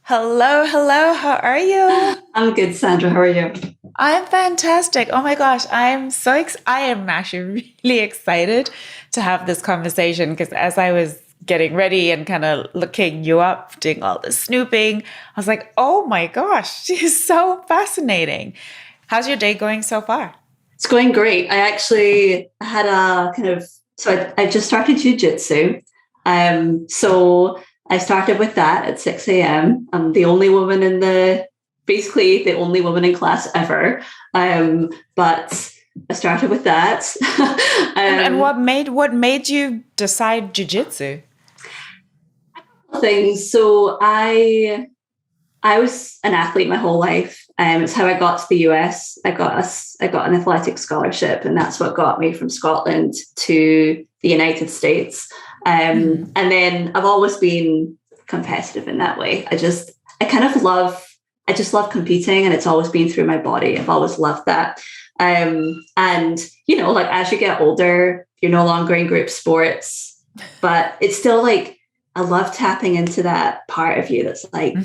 Hello, hello. How are you? I'm good, Sandra. How are you? I'm fantastic. Oh my gosh, I am actually really excited to have this conversation because as I was getting ready and kind of looking you up, doing all the snooping, I was like, "Oh my gosh, she's so fascinating." How's your day going so far? It's going great. I actually had a I just started jujitsu. So I started with that at 6 a.m. I'm the only woman basically the only woman in class ever. But I started with that. And um, what made you decide jujitsu? Things. I was an athlete my whole life. It's how I got to the US. I got an athletic scholarship, and that's what got me from Scotland to the United States. Mhm. And then I've always been competitive in that way. I kind of love I just love competing, and it's always been through my body. I've always loved that. And like as you get older, you're no longer in group sports, but it's still like I love tapping into that part of you that's like,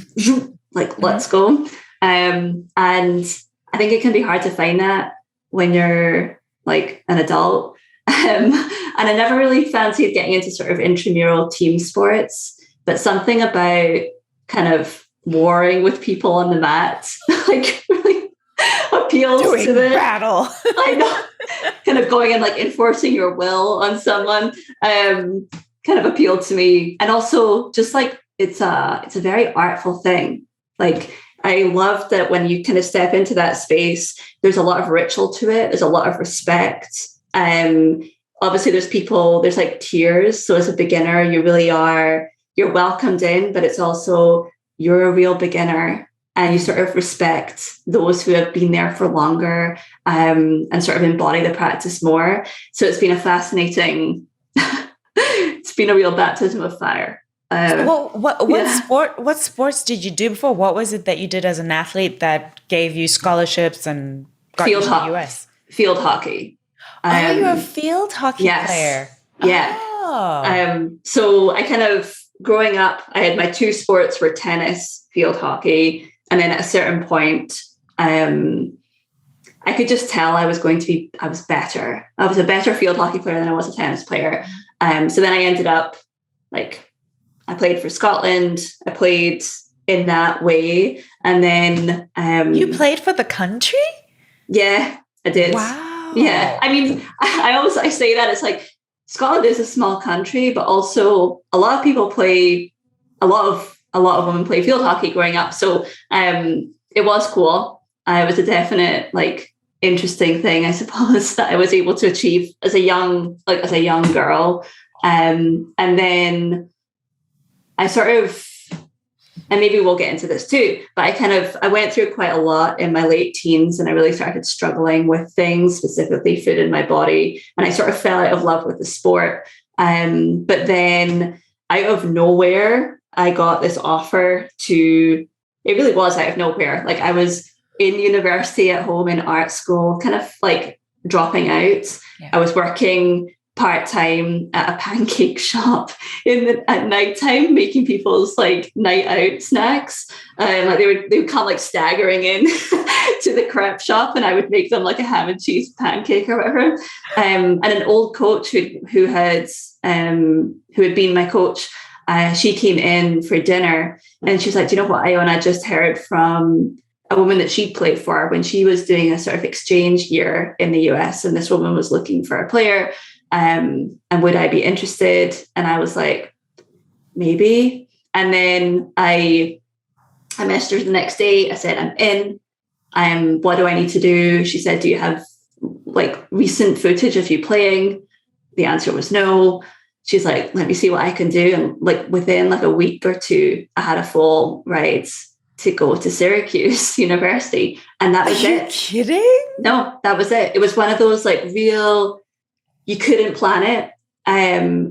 like let's Mhm. go. And I think it can be hard to find that when you're like an adult. And I never really fancied getting into sort of intramural team sports, but something about kind of warring with people on the mat like really appeals to Doing the battle. I know kind of going and like enforcing your will on someone kind of appealed to me. And also just like it's a very artful thing. Like I love that when you kind of step into that space, there's a lot of ritual to it. There's a lot of respect. Um, Obviously there's like tiers. So as a beginner, you're welcomed in, but it's also you're a real beginner and you sort of respect those who have been there for longer, and sort of embody the practice more. So it's been a fascinating, it's been a real baptism of fire. So Uh, what yeah, sports did you do before? What was it that you did as an athlete that gave you scholarships and got you field to the ho- US? field hockey. Oh, you're a Um, field hockey yes, player. yeah. Oh. So I kind of growing up, I had my two sports were tennis, field hockey, and then at a certain point, um, I could just tell I was better. I was a better field hockey player than I was a tennis player. So then I ended up like I played for Scotland. I played in that way, and then You played for the country? yeah, I did. Yeah, Wow. I mean, I say that it's like Scotland is a small country, but also a lot of people play a lot of women play field hockey growing up. So it was cool. It was a definite like interesting thing, I suppose, that I was able to achieve as a young girl. And then I sort of and maybe we'll get into this too, but I went through quite a lot in my late teens, and I really started struggling with things, specifically food in my body, and I sort of fell out of love with the sport. But then out of nowhere I got this offer to it really was out of nowhere. Like I was in university at home in art school, kind of like dropping out. Yeah. I was working part-time at a pancake shop at nighttime, making people's like night out snacks. Like they would come like staggering in to the crepe shop, and I would make them like a ham and cheese pancake or whatever. And an old coach who had been my coach, she came in for dinner, and she was like, "Do you know what, Iona? I just heard from a woman that she played for when she was doing a sort of exchange year in the US, and this woman was looking for a player. And would I be interested?" And I was like, maybe. And then I messaged her the next day. I said, "I'm in. What do I need to do?" She said, "Do you have like recent footage of you playing?" The answer was no. She's like, "Let me see what I can do." And like within like a week or two, I had a full ride to go to Syracuse University. And that Are was you it. kidding? No, that was it. It was one of those like real, you couldn't plan it.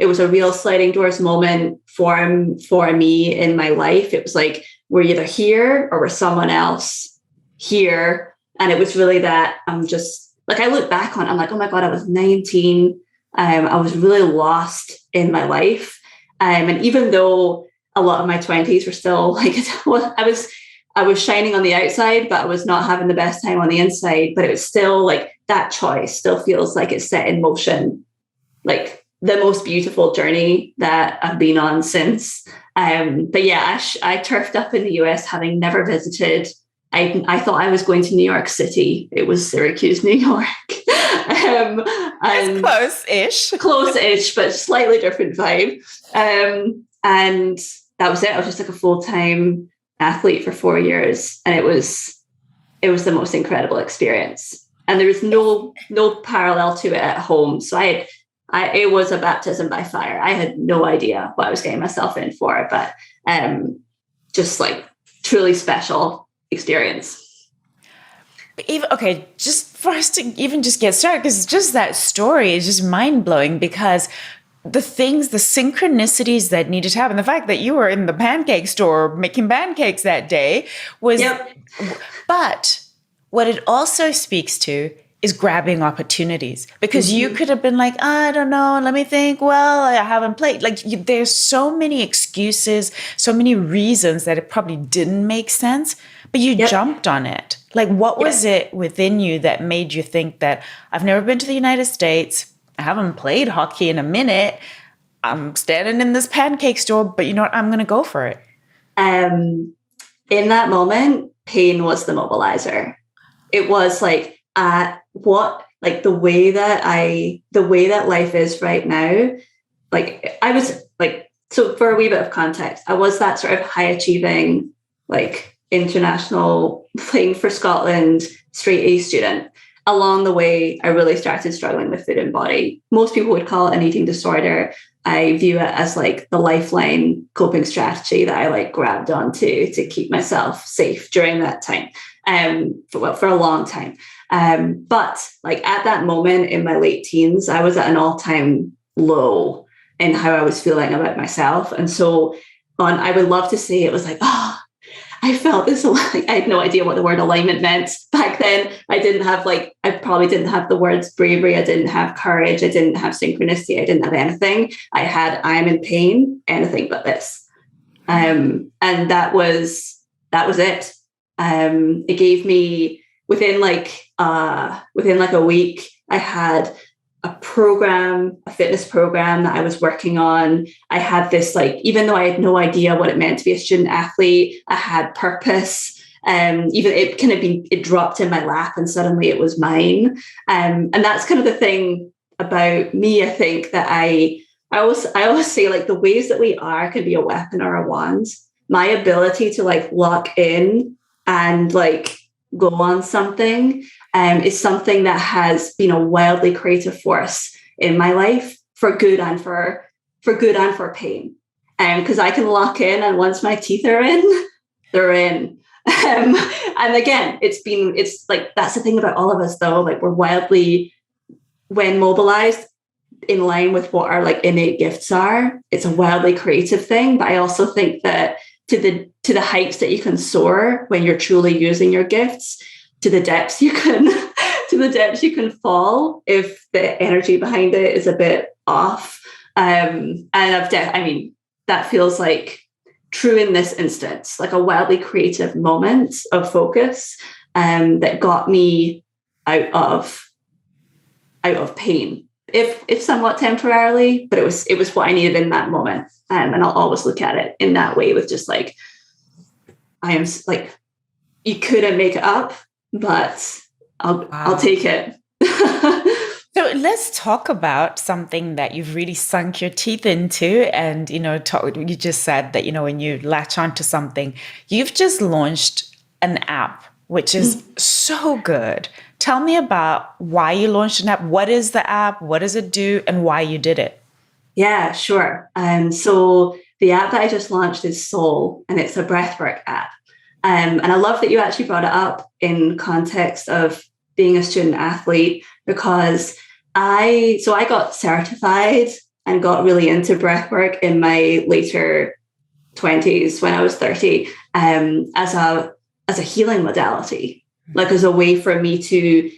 It was a real sliding doors moment for me in my life. It was like we're either here or we're someone else here. And it was really that I'm just like I look back on it, I'm like, oh my God, I was 19. I was really lost in my life. And even though a lot of my 20s were still like, I was shining on the outside, but I was not having the best time on the inside. But it was still like that choice still feels like it's set in motion, like the most beautiful journey that I've been on since. But yeah, I turfed up in the US, having never visited. I thought I was going to New York City. It was Syracuse, New York. And close-ish, but slightly different vibe. And that was it. I was just like a full-time athlete for 4 years, and it was the most incredible experience. And there was no parallel to it at home. So it was a baptism by fire. I had no idea what I was getting myself in for, but just like truly special experience. Just for us to even just get started, because just that story is just mind-blowing, because the synchronicities that needed to happen, the fact that you were in the pancake store making pancakes that day was, but what it also speaks to is grabbing opportunities, because you could have been like, I don't know, let me think, well, I haven't played. Like there's so many excuses, so many reasons that it probably didn't make sense, but you jumped on it. Like what was it within you that made you think that I've never been to the United States, I haven't played hockey in a minute, I'm standing in this pancake store, but you know what, I'm going to go for it. In that moment, pain was the mobilizer. It was like, the way that life is right now, like I was like, so for a wee bit of context, I was that sort of high achieving, like international, playing for Scotland, straight A student. Along the way, I really started struggling with food and body. Most people would call it an eating disorder. I view it as like the lifeline coping strategy that I like grabbed onto to keep myself safe during that time, for a long time. But like at that moment in my late teens, I was at an all-time low in how I was feeling about myself. And so I would love to say it was like, I felt this. I had no idea what the word alignment meant back then. I probably didn't have the words bravery. I didn't have courage. I didn't have synchronicity. I didn't have anything. I had, I'm in pain, anything but this. And that was it. It gave me within a week, I had a fitness program that I was working on. I had this, like, even though I had no idea what it meant to be a student athlete, I had purpose. It dropped in my lap and suddenly it was mine. And that's kind of the thing about me. I think that I always say, like, the ways that we are can be a weapon or a wand. My ability to like lock in and like go on something is something that has been a wildly creative force in my life, for good and for pain. Because I can lock in, and once my teeth are in, they're in. And again, it's like, that's the thing about all of us though, like we're wildly, when mobilized in line with what our like innate gifts are, it's a wildly creative thing. But I also think that to the heights that you can soar when you're truly using your gifts, to the depths you can fall if the energy behind it is a bit off. And that feels like true in this instance, like a wildly creative moment of focus that got me out of pain, if somewhat temporarily, but it was what I needed in that moment. And I'll always look at it in that way, with just like, I am like, you couldn't make it up, but I'll take it. So let's talk about something that you've really sunk your teeth into. And, you just said that, when you latch onto something, you've just launched an app, which is so good. Tell me about why you launched an app. What is the app? What does it do? And why you did it? Yeah, sure. So the app that I just launched is Soul, and it's a breathwork app. And I love that you actually brought it up in context of being a student athlete, because I got certified and got really into breathwork in my later 20s, when I was 30, as a healing modality, like as a way for me to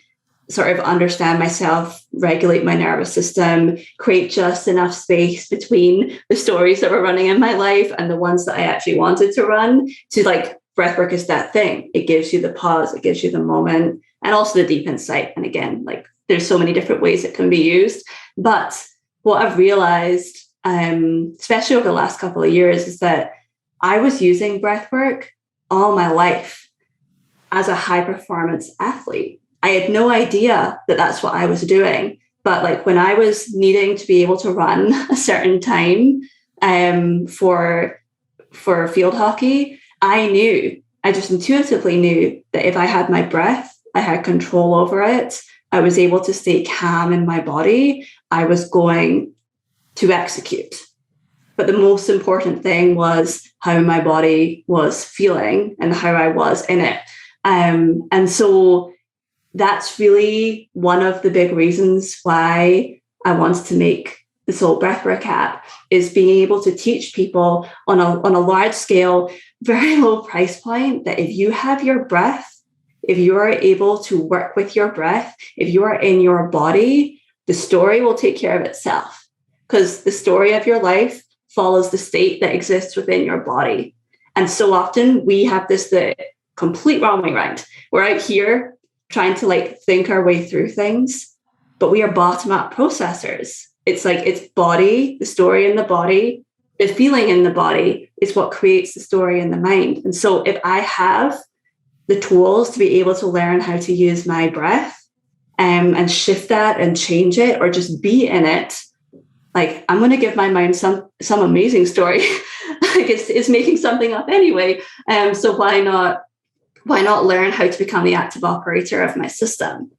sort of understand myself, regulate my nervous system, create just enough space between the stories that were running in my life and the ones that I actually wanted to run, to like, breathwork is that thing. It gives you the pause, it gives you the moment, and also the deep insight. And again, like, there's so many different ways it can be used. But what I've realized, especially over the last couple of years, is that I was using breathwork all my life as a high performance athlete. I had no idea that that's what I was doing. But like, when I was needing to be able to run a certain time for field hockey, I just intuitively knew that if I had my breath, I had control over it, I was able to stay calm in my body, I was going to execute. But the most important thing was how my body was feeling and how I was in it. And so that's really one of the big reasons why I wanted to make the Soul Breathwork app, is being able to teach people on a large scale, very low price point, that if you have your breath, if you are able to work with your breath, if you are in your body, the story will take care of itself, because the story of your life follows the state that exists within your body. And so often we have the complete wrong way around. We're out here trying to like think our way through things, but we are bottom up processors. It's like, it's body, the story in the body, the feeling in the body is what creates the story in the mind. And so if I have the tools to be able to learn how to use my breath and shift that and change it, or just be in it, like, I'm going to give my mind some amazing story. Like, it's making something up anyway. So why not learn how to become the active operator of my system?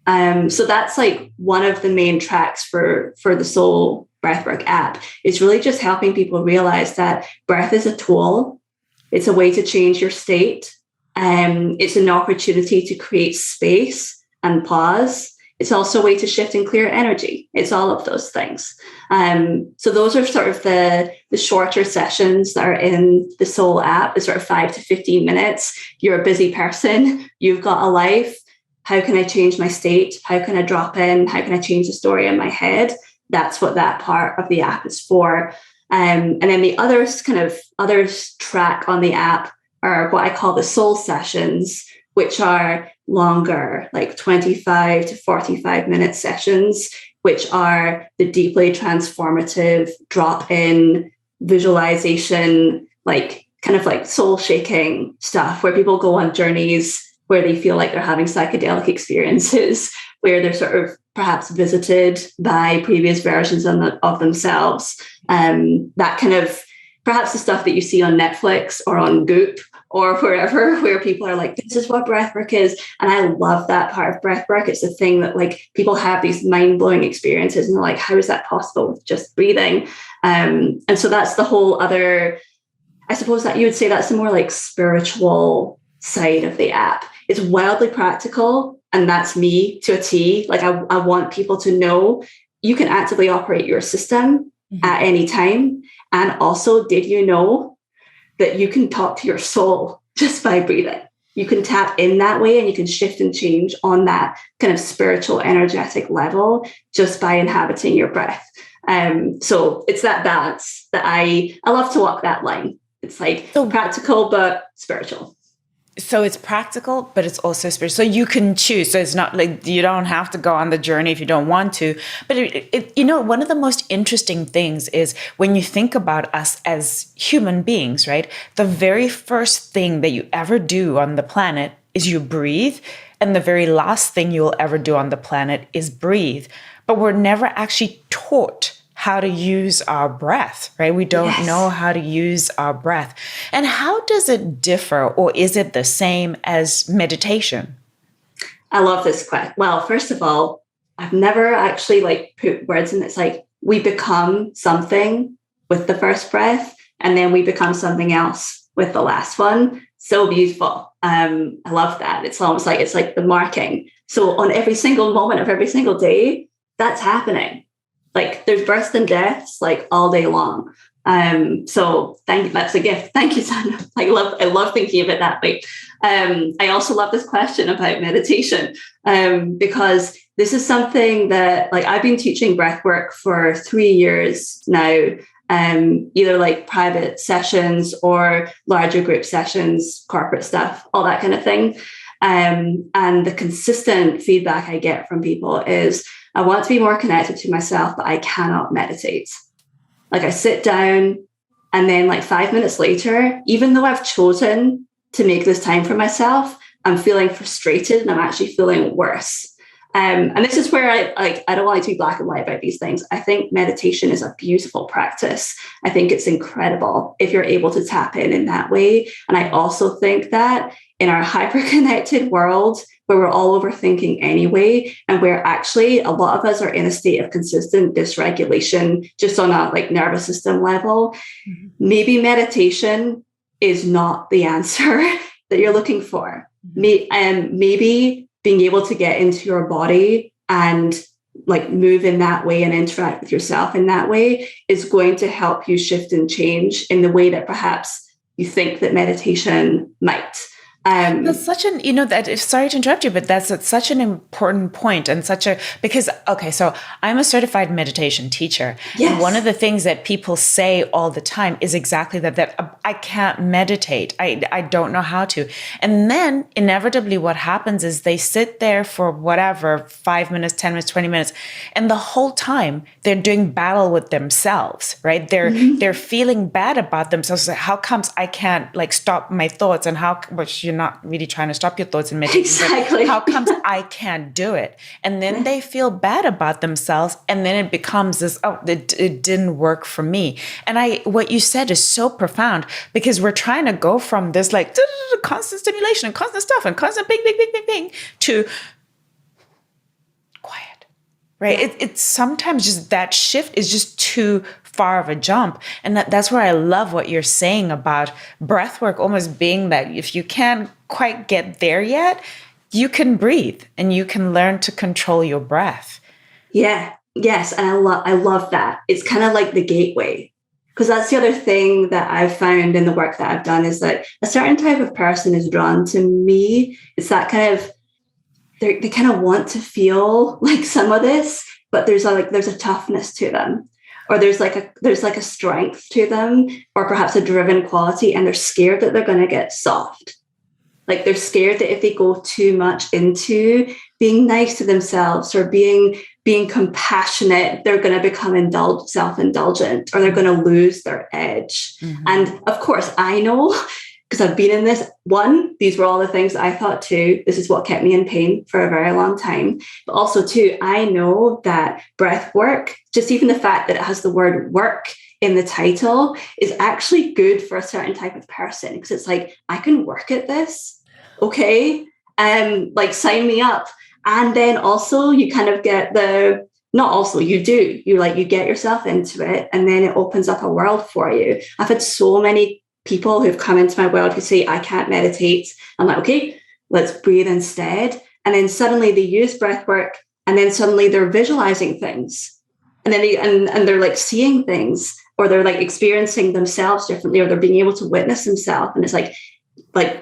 So that's like one of the main tracks for the Soul Breathwork app. It's really just helping people realize that breath is a tool. It's a way to change your state. It's an opportunity to create space and pause. It's also a way to shift and clear energy. It's all of those things. So those are sort of the shorter sessions that are in the Soul app, the sort of 5 to 15 minutes. You're a busy person. You've got a life. How can I change my state? How can I drop in? How can I change the story in my head? That's what that part of the app is for. And then the other track on the app are what I call the Soul sessions, which are longer, like 25 to 45 minute sessions, which are the deeply transformative drop-in visualization, like kind of like soul shaking stuff, where people go on journeys where they feel like they're having psychedelic experiences, where they're sort of perhaps visited by previous versions of themselves. That kind of, perhaps the stuff that you see on Netflix or on Goop or wherever, where people are like, this is what breathwork is. And I love that part of breathwork. It's the thing that like people have these mind-blowing experiences and they're like, how is that possible with just breathing? And so that's the whole other, I suppose that you would say that's the more like spiritual side of the app. It's wildly practical, and that's me to a T. Like I want people to know you can actively operate your system at any time. And also, did you know that you can talk to your soul just by breathing? You can tap in that way, and you can shift and change on that kind of spiritual, energetic level just by inhabiting your breath. So it's that balance that I love to walk that line. It's like practical, but spiritual. So it's practical, but it's also spiritual. So you can choose. So it's not like you don't have to go on the journey if you don't want to. But one of the most interesting things is when you think about us as human beings, right? The very first thing that you ever do on the planet is you breathe. And the very last thing you'll ever do on the planet is breathe. But we're never actually taught how to use our breath, right? We don't know how to use our breath. And how does it differ, or is it the same as meditation? I love this question. Well, first of all, I've never actually like put words in. It's like we become something with the first breath, and then we become something else with the last one. So beautiful. I love that. It's almost like it's like the marking. So on every single moment of every single day, that's happening. Like there's births and deaths like all day long. So that's a gift. Thank you, Sandra. I love thinking of it that way. I also love this question about meditation, because this is something that like I've been teaching breathwork for 3 years now, either like private sessions or larger group sessions, corporate stuff, all that kind of thing. And the consistent feedback I get from people is, I want to be more connected to myself, but I cannot meditate. Like I sit down and then like 5 minutes later, even though I've chosen to make this time for myself, I'm feeling frustrated and I'm actually feeling worse. And this is where I don't like to be black and white about these things. I think meditation is a beautiful practice. I think it's incredible if you're able to tap in that way. And I also think that in our hyper-connected world, where we're all overthinking anyway, and where actually a lot of us are in a state of consistent dysregulation, just on a like nervous system level, maybe meditation is not the answer that you're looking for. Maybe being able to get into your body and like move in that way and interact with yourself in that way is going to help you shift and change in the way that perhaps you think that meditation might. That's such an, sorry to interrupt you, but that's such an important point and because, okay, so I'm a certified meditation teacher. Yes. And one of the things that people say all the time is exactly that I can't meditate. I don't know how to. And then inevitably what happens is they sit there for whatever, 5 minutes, 10 minutes, 20 minutes. And the whole time they're doing battle with themselves, right? They're feeling bad about themselves. How comes I can't like stop my thoughts, and which you're not really trying to stop your thoughts in meditation. Exactly. How comes I can't do it? And then they feel bad about themselves. And then it becomes this, it didn't work for me. And what you said is so profound, because we're trying to go from this like constant stimulation and constant stuff and constant bing, bing, bing, bing, bing to quiet, right? Yeah. It's sometimes just that shift is just too far of a jump. And that's where I love what you're saying about breathwork almost being that if you can't quite get there yet, you can breathe and you can learn to control your breath. Yeah. Yes. And I love that. It's kind of like the gateway, because that's the other thing that I've found in the work that I've done is that a certain type of person is drawn to me. It's that kind of, they kind of want to feel like some of this, but there's a toughness to them. Or there's like a strength to them, or perhaps a driven quality, and they're scared that they're going to get soft. Like they're scared that if they go too much into being nice to themselves or being compassionate, they're going to become self-indulgent, or they're going to lose their edge. Mm-hmm. And of course, I know, because I've been in this. One, these were all the things that I thought too. This is what kept me in pain for a very long time. But also too, I know that breath work, just even the fact that it has the word work in the title, is actually good for a certain type of person, because it's like, I can work at this. Okay. Like sign me up. And then also you kind of get you get yourself into it, and then it opens up a world for you. I've had so many people who've come into my world who say, I can't meditate. I'm like, okay, let's breathe instead. And then suddenly they use breath work, and then suddenly they're visualizing things. And then they're like seeing things, or they're like experiencing themselves differently, or they're being able to witness themselves. And it's like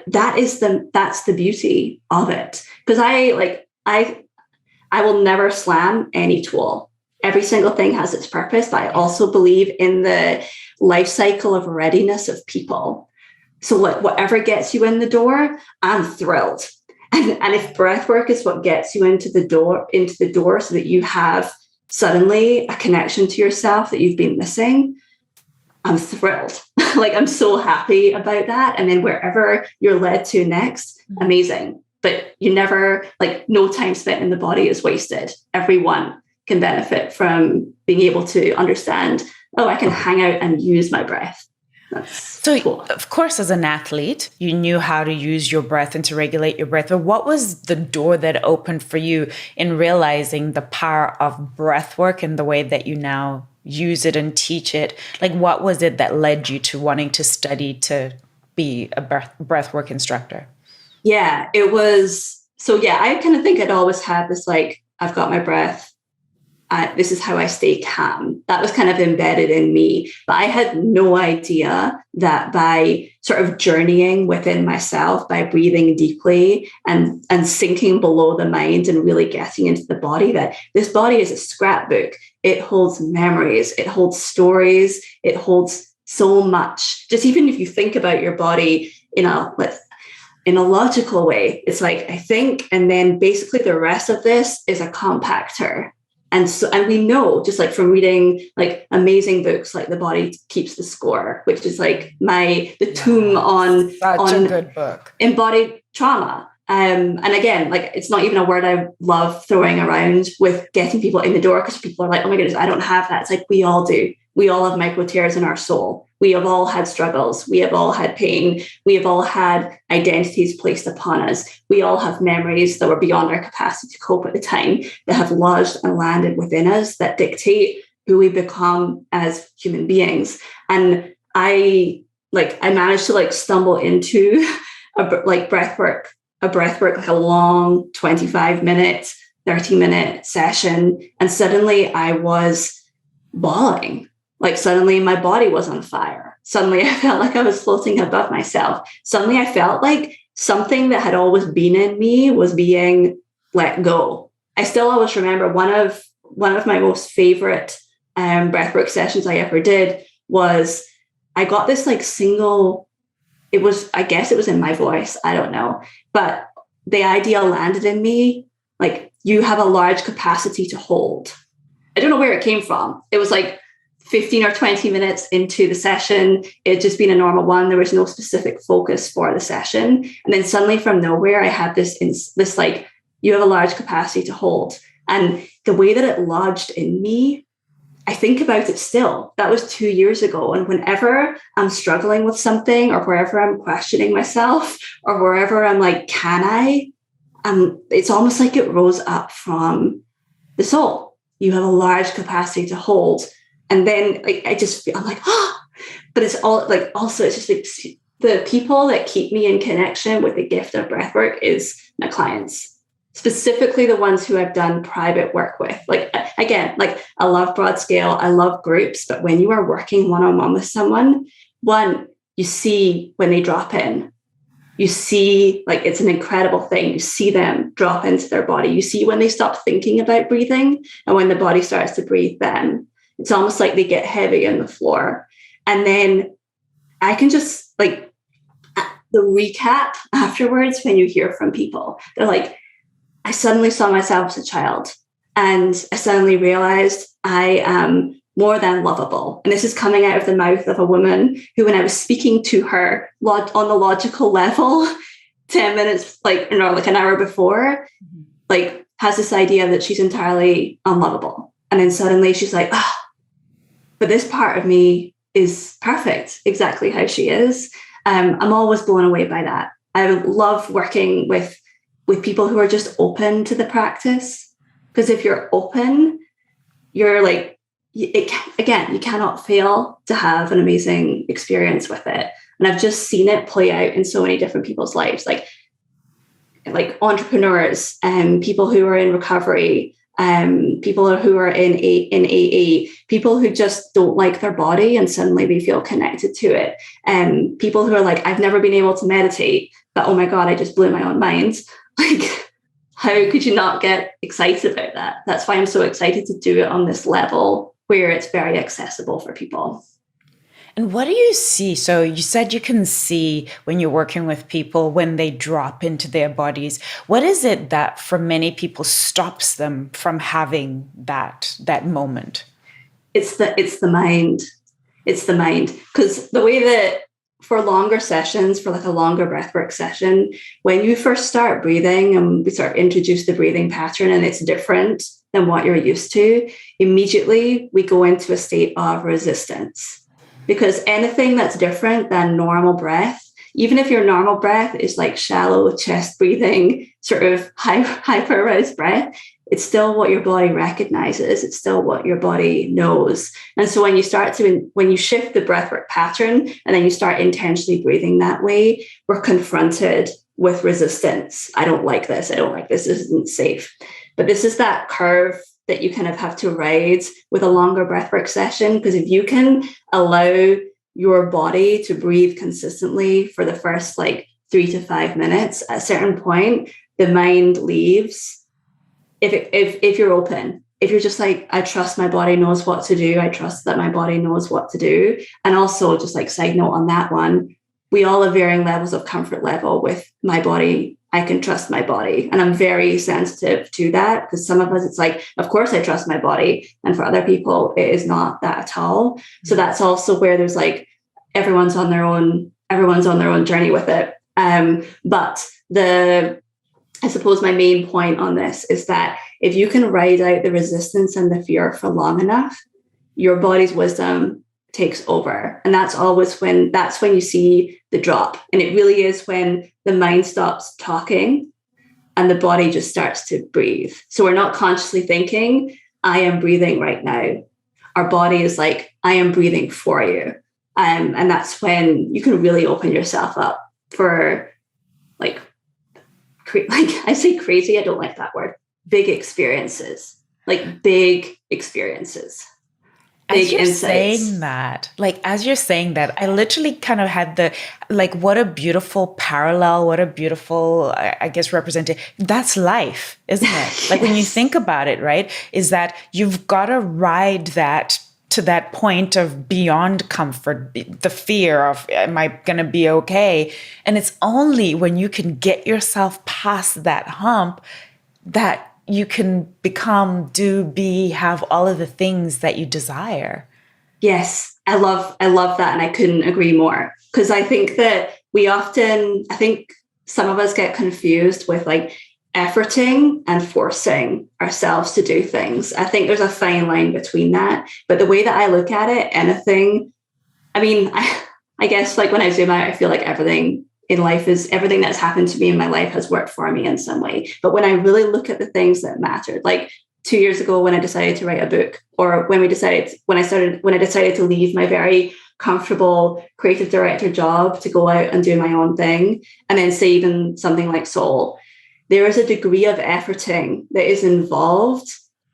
that's the beauty of it. Because I will never slam any tool. Every single thing has its purpose, but I also believe in the life cycle of readiness of people. So whatever gets you in the door, I'm thrilled. And if breath work is what gets you into the door so that you have suddenly a connection to yourself that you've been missing, I'm thrilled. Like, I'm so happy about that. And then wherever you're led to next, amazing. But you never, no time spent in the body is wasted. Everyone can benefit from being able to understand, I can hang out and use my breath. That's so cool. Of course, as an athlete, you knew how to use your breath and to regulate your breath. But what was the door that opened for you in realizing the power of breath work and the way that you now use it and teach it? Like, what was it that led you to wanting to study to be a breath work instructor? Yeah, it was. So yeah, I kind of think I'd always had this, I've got my breath. this is how I stay calm. That was kind of embedded in me. But I had no idea that by sort of journeying within myself, by breathing deeply and sinking below the mind and really getting into the body, that this body is a scrapbook. It holds memories, it holds stories, it holds so much. Just even if you think about your body in a logical way, it's like, I think, and then basically the rest of this is a compactor. And we know, just like from reading like amazing books like The Body Keeps the Score, which is like the tome on a good book, embodied trauma. And again, like, it's not even a word I love throwing around with getting people in the door, because people are like, oh my goodness, I don't have that. It's like, we all do. We all have micro tears in our soul. We have all had struggles. We have all had pain. We have all had identities placed upon us. We all have memories that were beyond our capacity to cope at the time, that have lodged and landed within us, that dictate who we become as human beings. And I managed to like stumble into a breathwork, like a long 25-minute, 30-minute session. And suddenly I was bawling. Like, suddenly my body was on fire. Suddenly I felt like I was floating above myself. Suddenly I felt like something that had always been in me was being let go. I still always remember one of my most favorite breathwork sessions I ever did was, I got this like single, I guess it was in my voice, I don't know. But the idea landed in me, like, you have a large capacity to hold. I don't know where it came from. It was like 15 or 20 minutes into the session. It had just been a normal one. There was no specific focus for the session. And then suddenly from nowhere, I had this like, you have a large capacity to hold. And the way that it lodged in me, I think about it still. That was 2 years ago. And whenever I'm struggling with something, or wherever I'm questioning myself, or wherever I'm like, can I? It's almost like it rose up from the soul. You have a large capacity to hold. And then like, I'm like, but it's all like, also, it's just like the people that keep me in connection with the gift of breathwork is my clients, specifically the ones who I've done private work with. Like, again, like, I love broad scale, I love groups, but when you are working one-on-one with someone, you see when they drop in, you see, like, it's an incredible thing. You see them drop into their body. You see when they stop thinking about breathing, and when the body starts to breathe them. It's almost like they get heavy on the floor. And then I can just, like, the recap afterwards, when you hear from people, they're like, I suddenly saw myself as a child, and I suddenly realized I am more than lovable. And this is coming out of the mouth of a woman who, when I was speaking to her on the logical level 10 minutes, like an hour before, like, has this idea that she's entirely unlovable. And then suddenly she's like, but this part of me is perfect, exactly how she is. I'm always blown away by that. I love working with people who are just open to the practice, because if you're open, you're like, you cannot fail to have an amazing experience with it. And I've just seen it play out in so many different people's lives, like entrepreneurs and people who are in recovery, people who are in AA, people who just don't like their body and suddenly they feel connected to it, and people who are like, I've never been able to meditate, but oh my God, I just blew my own mind. Like, how could you not get excited about that? That's why I'm so excited to do it on this level where it's very accessible for people. And what do you see? So you said you can see when you're working with people when they drop into their bodies. What is it that for many people stops them from having that moment? It's the mind. It's the mind. Because the way that for longer sessions, for like a longer breathwork session, when you first start breathing and we start introduce the breathing pattern and it's different than what you're used to, immediately we go into a state of resistance. Because anything that's different than normal breath, even if your normal breath is like shallow chest breathing, sort of hyper aroused breath, it's still what your body recognizes. It's still what your body knows. And so when you shift the breathwork pattern and then you start intentionally breathing that way, we're confronted with resistance. I don't like this. I don't like this. This isn't safe. But this is that curve that you kind of have to ride with a longer breathwork session. Because if you can allow your body to breathe consistently for the first like 3 to 5 minutes, at a certain point, the mind leaves. If you're open, if you're just like, I trust my body knows what to do. I trust that my body knows what to do. And also, just like side note on that one, we all have varying levels of comfort level with my body. I can trust my body. And I'm very sensitive to that, because some of us, it's like, of course I trust my body. And for other people, it is not that at all. So that's also where there's like, everyone's on their own journey with it. But I suppose my main point on this is that if you can ride out the resistance and the fear for long enough, your body's wisdom takes over. And that's when you see the drop. And it really is when the mind stops talking and the body just starts to breathe. So we're not consciously thinking, I am breathing right now. Our body is like, I am breathing for you. And that's when you can really open yourself up for like I say crazy, I don't like that word. Big experiences, big insights. As you're saying that, I literally kind of had what a beautiful parallel, what a beautiful, I guess, representation. That's life, isn't it? Yes. Like when you think about it, right, is that you've got to ride that to that point of beyond comfort, the fear of, am I going to be okay? And it's only when you can get yourself past that hump that you can become, do, be, have all of the things that you desire. Yes, I love that. And I couldn't agree more. Because I think that I think some of us get confused with efforting and forcing ourselves to do things. I think there's a fine line between that. But the way that I look at it, I guess when I zoom out, I feel like everything in life everything that's happened to me in my life has worked for me in some way. But when I really look at the things that mattered, 2 years ago when I decided to write a book, or when I decided to leave my very comfortable creative director job to go out and do my own thing, and then say even something like Soul, there is a degree of efforting that is involved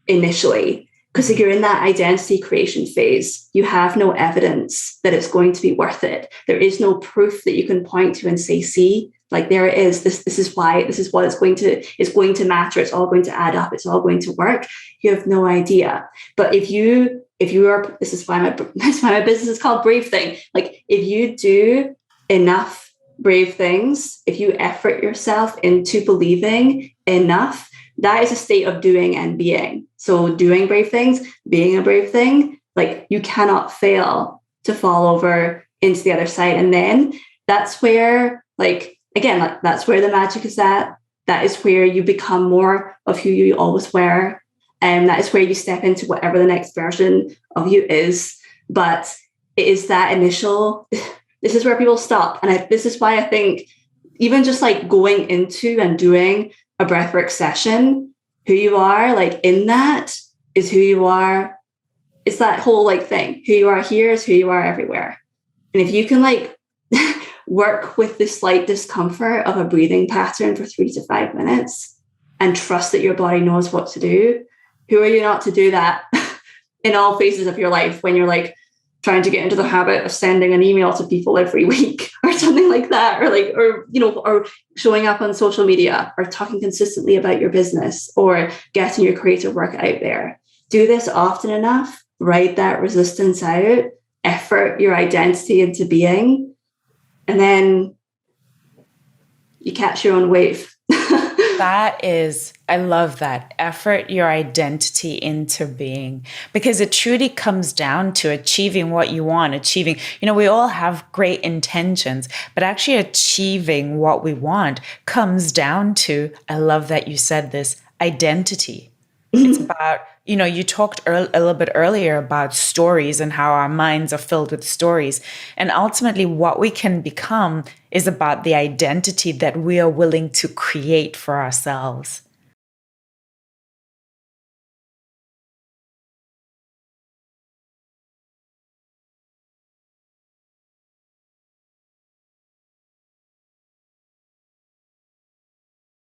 initially. Because if you're in that identity creation phase, you have no evidence that it's going to be worth it. There is no proof that you can point to and say, see, there it is. This is why, this is what it's going to matter. It's all going to add up. It's all going to work. You have no idea. But if you are, this is why my business is called Brave Thing. If you do enough brave things, if you effort yourself into believing enough, that is a state of doing and being. So doing brave things, being a brave thing, you cannot fail to fall over into the other side. And then that's where, that's where the magic is at. That is where you become more of who you always were. And that is where you step into whatever the next version of you is. But it is that initial, this is where people stop. And this is why I think even just going into and doing a breathwork session, who you are in that is who you are. It's that whole thing. Who you are here is who you are everywhere. And if you can work with the slight discomfort of a breathing pattern for 3 to 5 minutes and trust that your body knows what to do, who are you not to do that in all phases of your life when you're trying to get into the habit of sending an email to people every week or something like that, or showing up on social media, or talking consistently about your business, or getting your creative work out there. Do this often enough, ride that resistance out, effort your identity into being, and then you catch your own wave. I love that. Effort your identity into being, because it truly comes down to achieving what you want, we all have great intentions, but actually achieving what we want comes down to, I love that you said this, identity. It's about, you talked a little bit earlier about stories and how our minds are filled with stories. And ultimately what we can become is about the identity that we are willing to create for ourselves.